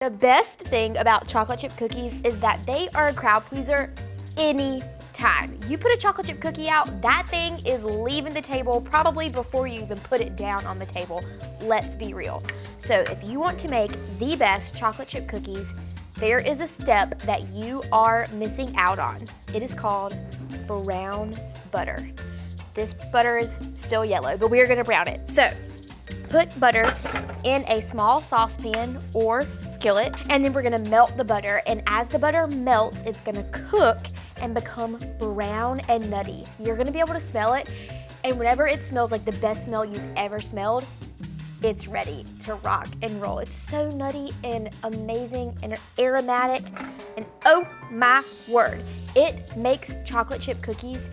The best thing about chocolate chip cookies is that they are a crowd pleaser anytime. You put a chocolate chip cookie out, that thing is leaving the table probably before you even put it down on the table. Let's be real. So if you want to make the best chocolate chip cookies, there is a step that you are missing out on. It is called brown butter. This butter is still yellow, but we are gonna brown it. So put butter in a small saucepan or skillet, and then we're gonna melt the butter. And as the butter melts, it's gonna cook and become brown and nutty. You're gonna be able to smell it, and whenever it smells like the best smell you've ever smelled, it's ready to rock and roll. It's so nutty and amazing and aromatic, and oh my word, it makes chocolate chip cookies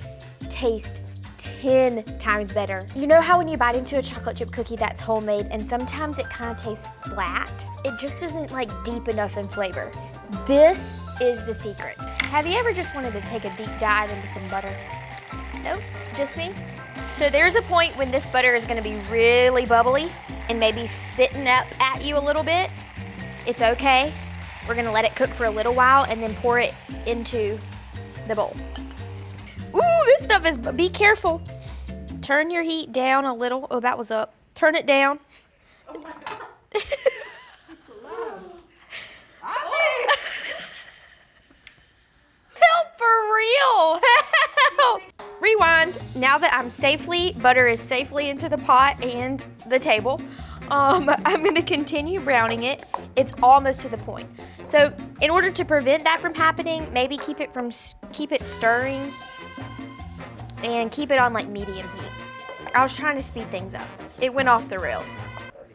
taste 10 times better. You know how when you bite into a chocolate chip cookie that's homemade and sometimes it kind of tastes flat? It just isn't like deep enough in flavor. This is the secret. Have you ever just wanted to take a deep dive into some butter? Nope, just me? So there's a point when this butter is gonna be really bubbly and maybe spitting up at you a little bit. It's okay. We're gonna let it cook for a little while and then pour it into the bowl. Ooh, this stuff is, be careful. Turn your heat down a little. Oh, that was up. Turn it down. Oh my God. It's loud. Help for real. Help. Rewind. Now that butter is safely into the pot and the table, I'm gonna continue browning it. It's almost to the point. So in order to prevent that from happening, maybe keep it stirring and keep it on like medium heat. I was trying to speed things up. It went off the rails.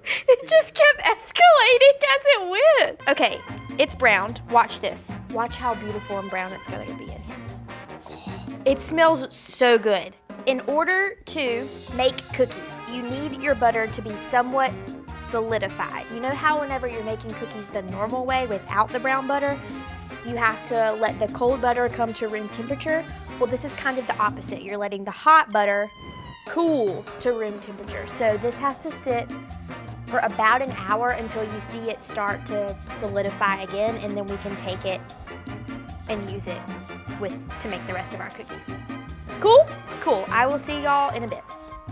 It just kept escalating as it went. Okay, it's browned. Watch this. Watch how beautiful and brown it's gonna be in here. It smells so good. In order to make cookies, you need your butter to be somewhat solidified. You know how whenever you're making cookies the normal way without the brown butter, you have to let the cold butter come to room temperature? Well, this is kind of the opposite. You're letting the hot butter cool to room temperature. So this has to sit for about an hour until you see it start to solidify again, and then we can take it and use it to make the rest of our cookies. Cool? Cool. I will see y'all in a bit.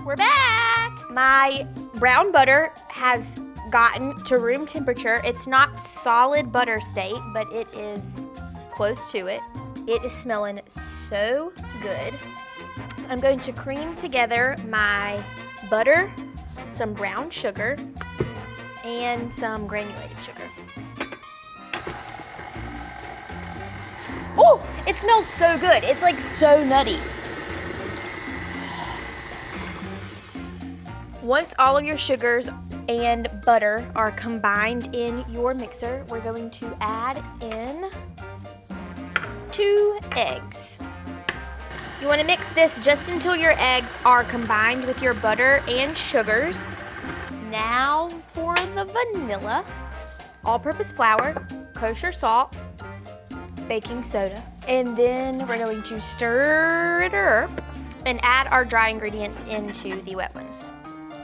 We're back. My brown butter has gotten to room temperature. It's not solid butter state, but it is close to it. It is smelling so good. I'm going to cream together my butter, some brown sugar, and some granulated sugar. Oh, it smells so good. It's like so nutty. Once all of your sugars and butter are combined in your mixer, we're going to add in 2 eggs. You want to mix this just until your eggs are combined with your butter and sugars. Now for the vanilla, all-purpose flour, kosher salt, baking soda, and then we're going to stir it up and add our dry ingredients into the wet ones.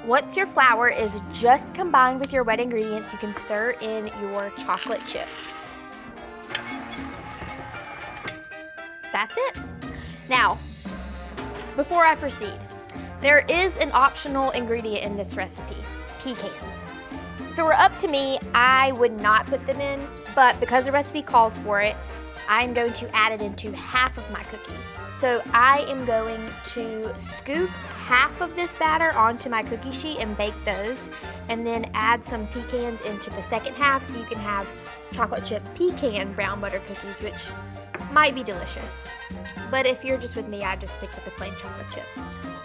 Once your flour is just combined with your wet ingredients, you can stir in your chocolate chips. That's it. Now, before I proceed, there is an optional ingredient in this recipe, pecans. If it were up to me, I would not put them in, but because the recipe calls for it, I'm going to add it into half of my cookies. So I am going to scoop half of this batter onto my cookie sheet and bake those, and then add some pecans into the second half so you can have chocolate chip pecan brown butter cookies, which might be delicious. But if you're just with me, I just stick with the plain chocolate chip.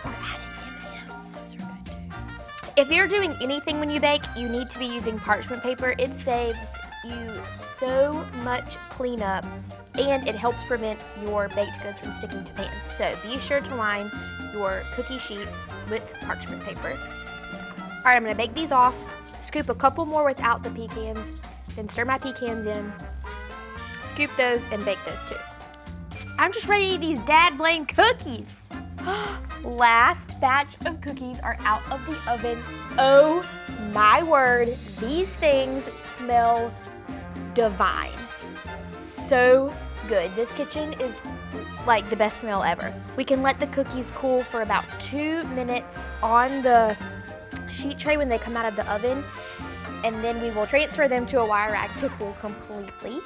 Or add in M&Ms, those are good too. If you're doing anything when you bake, you need to be using parchment paper. It saves you so much cleanup, and it helps prevent your baked goods from sticking to pans. So be sure to line your cookie sheet with parchment paper. All right, I'm gonna bake these off, scoop a couple more without the pecans, then stir my pecans in, scoop those, and bake those too. I'm just ready to eat these dad blame cookies. Last batch of cookies are out of the oven. Oh my word, these things smell divine. So good. This kitchen is like the best smell ever. We can let the cookies cool for about 2 minutes on the sheet tray when they come out of the oven, and then we will transfer them to a wire rack to cool completely.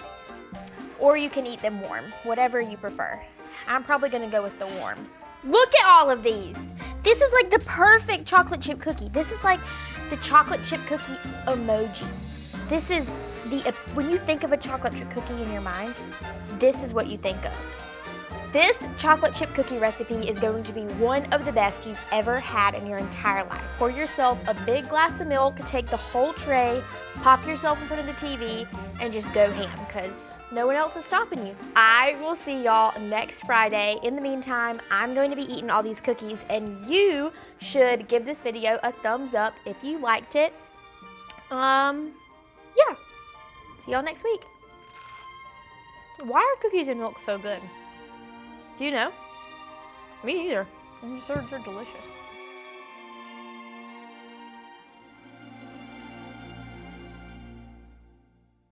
Or you can eat them warm, whatever you prefer. I'm probably gonna go with the warm. Look at all of these. This is like the perfect chocolate chip cookie. This is like the chocolate chip cookie emoji. This is when you think of a chocolate chip cookie in your mind, this is what you think of. This chocolate chip cookie recipe is going to be one of the best you've ever had in your entire life. Pour yourself a big glass of milk, take the whole tray, pop yourself in front of the TV, and just go ham, because no one else is stopping you. I will see y'all next Friday. In the meantime, I'm going to be eating all these cookies, and you should give this video a thumbs up if you liked it. Yeah. See y'all next week. Why are cookies and milk so good? Do you know? Me either. They're delicious.